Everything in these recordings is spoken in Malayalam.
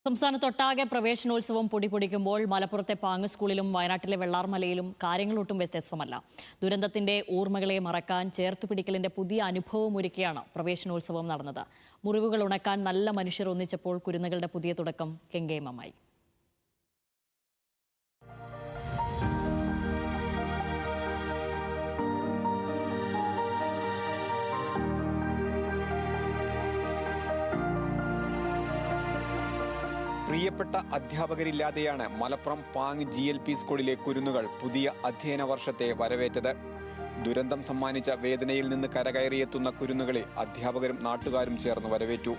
സംസ്ഥാനത്തൊട്ടാകെ പ്രവേശനോത്സവം പൊടിപൊടിക്കുമ്പോൾ മലപ്പുറത്തെ പാങ്ങ് സ്കൂളിലും വയനാട്ടിലെ വെള്ളാർമലയിലും കാര്യങ്ങളൊട്ടും വ്യത്യസ്തമല്ല. ദുരന്തത്തിന്റെ ഓർമ്മകളെ മറക്കാൻ ചേർത്തുപിടിക്കലിന്റെ പുതിയ അനുഭവമൊരുക്കിയാണ് പ്രവേശനോത്സവം നടന്നത്. മുറിവുകൾ ഉണക്കാൻ നല്ല മനുഷ്യർ ഒന്നിച്ചപ്പോൾ കുരുന്നുകളുടെ പുതിയ തുടക്കം കെങ്കേമമായി. പ്രിയപ്പെട്ട അധ്യാപകരില്ലാതെയാണ് മലപ്പുറം പാങ് GLP സ്കൂളിലെ കുരുന്നുകൾ പുതിയ അധ്യയന വർഷത്തെ വരവേറ്റത്. ദുരന്തം സമ്മാനിച്ച വേദനയിൽ നിന്ന് കരകയറിയെത്തുന്ന കുരുന്നുകളെ അധ്യാപകരും നാട്ടുകാരും ചേർന്ന് വരവേറ്റു.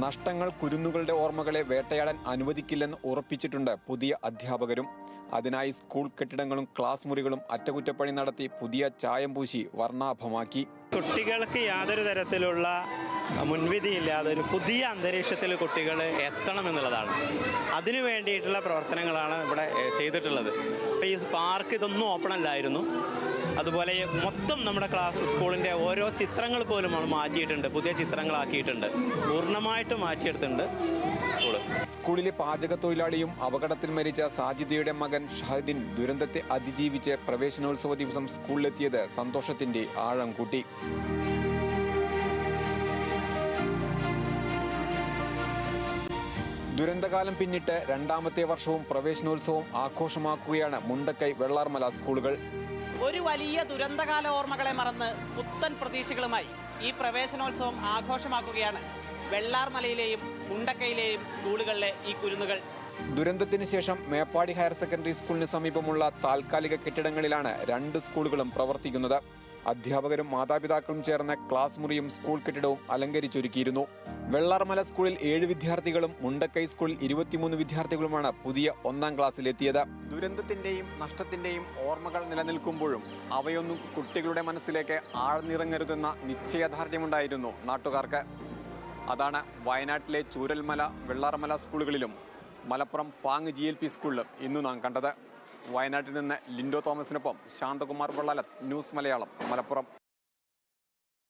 നഷ്ടങ്ങൾ കുരുന്നുകളുടെ ഓർമ്മകളെ വേട്ടയാടാൻ അനുവദിക്കില്ലെന്ന് ഉറപ്പിച്ചിട്ടുണ്ട് പുതിയ അധ്യാപകരും. അതിനായി സ്കൂൾ കെട്ടിടങ്ങളും ക്ലാസ് മുറികളും അറ്റകുറ്റപ്പണി നടത്തി പുതിയ ചായം പൂശി വർണ്ണാഭമാക്കി. കുട്ടികൾക്ക് യാതൊരു തരത്തിലുള്ള മുൻവിധിയില്ലാതെ ഒരു പുതിയ അന്തരീക്ഷത്തിൽ കുട്ടികൾ എത്തണമെന്നുള്ളതാണ്. അതിനു വേണ്ടിയിട്ടുള്ള പ്രവർത്തനങ്ങളാണ് ഇവിടെ ചെയ്തിട്ടുള്ളത്. ഇപ്പോൾ ഈ പാർക്ക് ഇതൊന്നും ഓപ്പൺ അല്ലായിരുന്നു. അതുപോലെ മൊത്തം നമ്മുടെ സ്കൂളിൻ്റെ ഓരോ ചിത്രങ്ങൾ പോലും നമ്മൾ മാറ്റിയിട്ടുണ്ട്, പുതിയ ചിത്രങ്ങളാക്കിയിട്ടുണ്ട്, പൂർണ്ണമായിട്ട് മാറ്റിയെടുത്തിട്ടുണ്ട് സ്കൂളിലെ പാചക തൊഴിലാളിയും അപകടത്തിൽ മരിച്ച സാജിദയുടെ മകൻ ഷഹദിൻ ദുരന്തത്തെ അതിജീവിച്ച് പ്രവേശനോത്സവ ദിവസം സ്കൂളിലെത്തിയത് സന്തോഷത്തിന്റെ ആഴം കൂട്ടി. ദുരന്തകാലം പിന്നിട്ട് രണ്ടാമത്തെ വർഷവും പ്രവേശനോത്സവം ആഘോഷമാക്കുകയാണ് മുണ്ടക്കൈ വെള്ളാർമല സ്കൂളുകൾ. ഒരു വലിയ ദുരന്തകാല ഓർമ്മകളെ മറന്ന് പുത്തൻ പ്രതീക്ഷകളുമായി ഈ പ്രവേശനോത്സവം ആഘോഷമാക്കുകയാണ് വെള്ളാർമലയിലെയും മുണ്ടക്കൈയിലെയും സ്കൂളുകളിലെ ഈ കുരുന്നുകൾ. ദുരന്തത്തിന് ശേഷം മേപ്പാടി ഹയർ സെക്കൻഡറി സ്കൂളിന് സമീപമുള്ള താൽക്കാലിക കെട്ടിടങ്ങളിലാണ് രണ്ട് സ്കൂളുകളും പ്രവർത്തിക്കുന്നത്. അധ്യാപകരും മാതാപിതാക്കളും ചേർന്ന് ക്ലാസ് മുറിയും സ്കൂൾ കെട്ടിടവും അലങ്കരിച്ചൊരുക്കിയിരുന്നു. വെള്ളാർമല സ്കൂളിൽ 7 വിദ്യാർത്ഥികളും മുണ്ടക്കൈ സ്കൂളിൽ 23 വിദ്യാർത്ഥികളുമാണ് പുതിയ 1ാം ക്ലാസ്സിലെത്തിയത്. ദുരന്തത്തിന്റെയും നഷ്ടത്തിന്റെയും ഓർമ്മകൾ നിലനിൽക്കുമ്പോഴും അവയൊന്നും കുട്ടികളുടെ മനസ്സിലേക്ക് ആഴ്ന്നിറങ്ങരുതെന്ന നിശ്ചയദാർഢ്യമുണ്ടായിരുന്നു നാട്ടുകാർക്ക്. അതാണ് വയനാട്ടിലെ ചൂരൽമല, വെള്ളാർമല സ്കൂളുകളിലും മലപ്പുറം പാങ് GLP സ്കൂളിലും ഇന്നു നാം കണ്ടത്. വയനാട്ടിൽ നിന്ന് ലിൻഡോ തോമസിനൊപ്പം ശാന്തകുമാർ വെള്ളാലത്ത്, ന്യൂസ് മലയാളം, മലപ്പുറം.